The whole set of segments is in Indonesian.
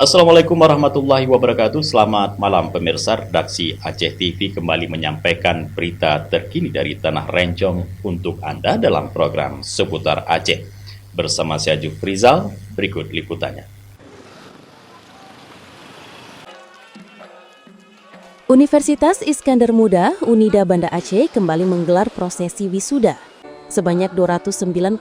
Assalamualaikum warahmatullahi wabarakatuh. Selamat malam pemirsa. Redaksi Aceh TV kembali menyampaikan berita terkini dari Tanah Rencong untuk Anda dalam program Seputar Aceh. Bersama saya Jufrizal, berikut liputannya. Universitas Iskandar Muda, Unida Banda Aceh kembali menggelar prosesi wisuda. Sebanyak 299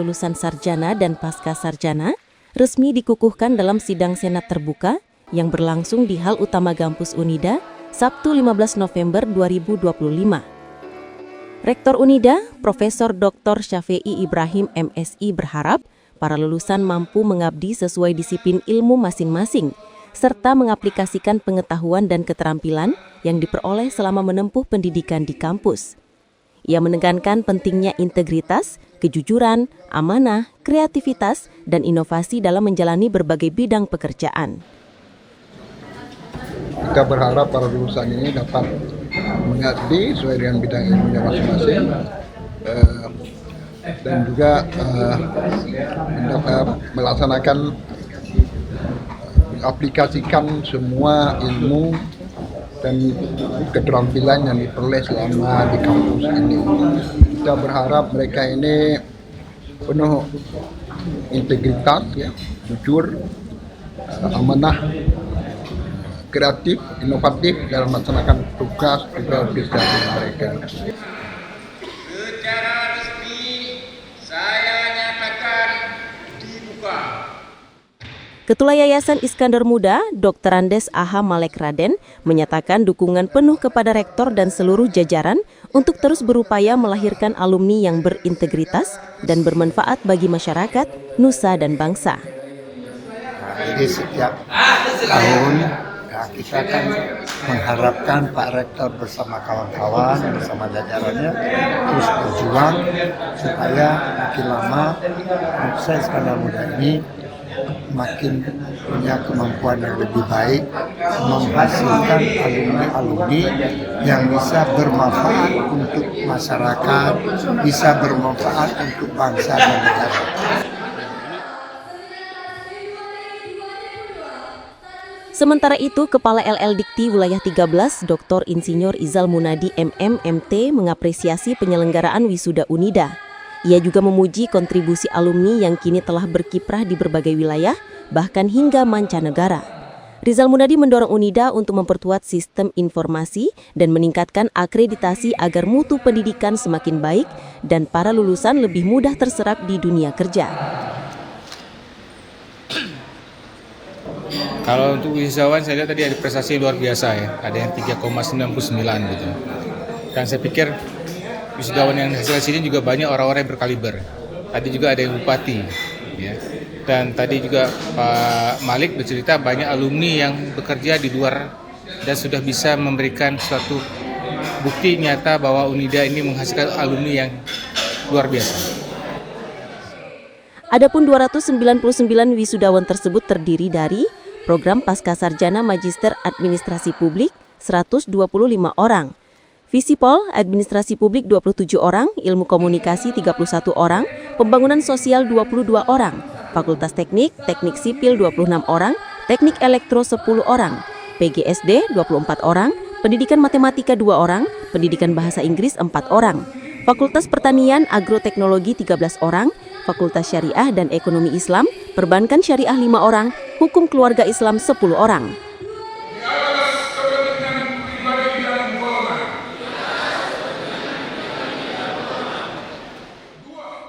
lulusan sarjana dan pasca sarjana resmi dikukuhkan dalam sidang Senat terbuka yang berlangsung di Hal Utama Kampus Unida, Sabtu 15 November 2025. Rektor Unida, Profesor Dr. Syafi'i Ibrahim MSI berharap para lulusan mampu mengabdi sesuai disiplin ilmu masing-masing, serta mengaplikasikan pengetahuan dan keterampilan yang diperoleh selama menempuh pendidikan di kampus. Ia menekankan pentingnya integritas, kejujuran, amanah, kreativitas, dan inovasi dalam menjalani berbagai bidang pekerjaan. Kita berharap para lulusan ini dapat mengabdi sesuai dengan bidang ilmunya masing-masing dan juga melaksanakan mengaplikasikan semua ilmu dan keterampilan yang diperoleh selama di kampus ini. Kita berharap mereka ini penuh integritas, jujur, amanah, kreatif, inovatif dalam melaksanakan tugas mereka. Secara resmi saya nyatakan dibuka. Ketua Yayasan Iskandar Muda, Dr. Andes Aha Malek Raden, menyatakan dukungan penuh kepada rektor dan seluruh jajaran untuk terus berupaya melahirkan alumni yang berintegritas dan bermanfaat bagi masyarakat, nusa, dan bangsa. Jadi setiap tahun kita akan mengharapkan Pak Rektor bersama kawan-kawan, bersama jajarannya terus berjuang supaya makin lama Universitas Iskandar Muda ini makin punya kemampuan yang lebih baik, menghasilkan alumni-alumni yang bisa bermanfaat untuk masyarakat, bisa bermanfaat untuk bangsa dan negara. Sementara itu, Kepala LL Dikti Wilayah 13, Dr. Insinyur Izal Munadi MMMT mengapresiasi penyelenggaraan wisuda Unida. Ia juga memuji kontribusi alumni yang kini telah berkiprah di berbagai wilayah, bahkan hingga mancanegara. Rizal Munadi mendorong Unida untuk memperkuat sistem informasi dan meningkatkan akreditasi agar mutu pendidikan semakin baik dan para lulusan lebih mudah terserap di dunia kerja. Kalau untuk wisudawan saya lihat tadi ada prestasi luar biasa ya, ada yang 3,99 gitu. Dan saya pikir wisudawan yang hasil sini juga banyak orang-orang yang berkaliber. Tadi juga ada yang bupati, ya. Dan tadi juga Pak Malik bercerita banyak alumni yang bekerja di luar dan sudah bisa memberikan suatu bukti nyata bahwa Unida ini menghasilkan alumni yang luar biasa. Adapun 299 wisudawan tersebut terdiri dari program Pascasarjana Magister Administrasi Publik 125 orang, Visipol Administrasi Publik 27 orang, Ilmu Komunikasi 31 orang, Pembangunan Sosial 22 orang, Fakultas Teknik, Teknik Sipil 26 orang, Teknik Elektro 10 orang, PGSD 24 orang, Pendidikan Matematika 2 orang, Pendidikan Bahasa Inggris 4 orang, Fakultas Pertanian Agroteknologi 13 orang, Fakultas Syariah dan Ekonomi Islam, Perbankan Syariah 5 orang, Hukum Keluarga Islam 10 orang.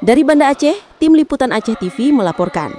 Dari Banda Aceh, Tim Liputan Aceh TV melaporkan.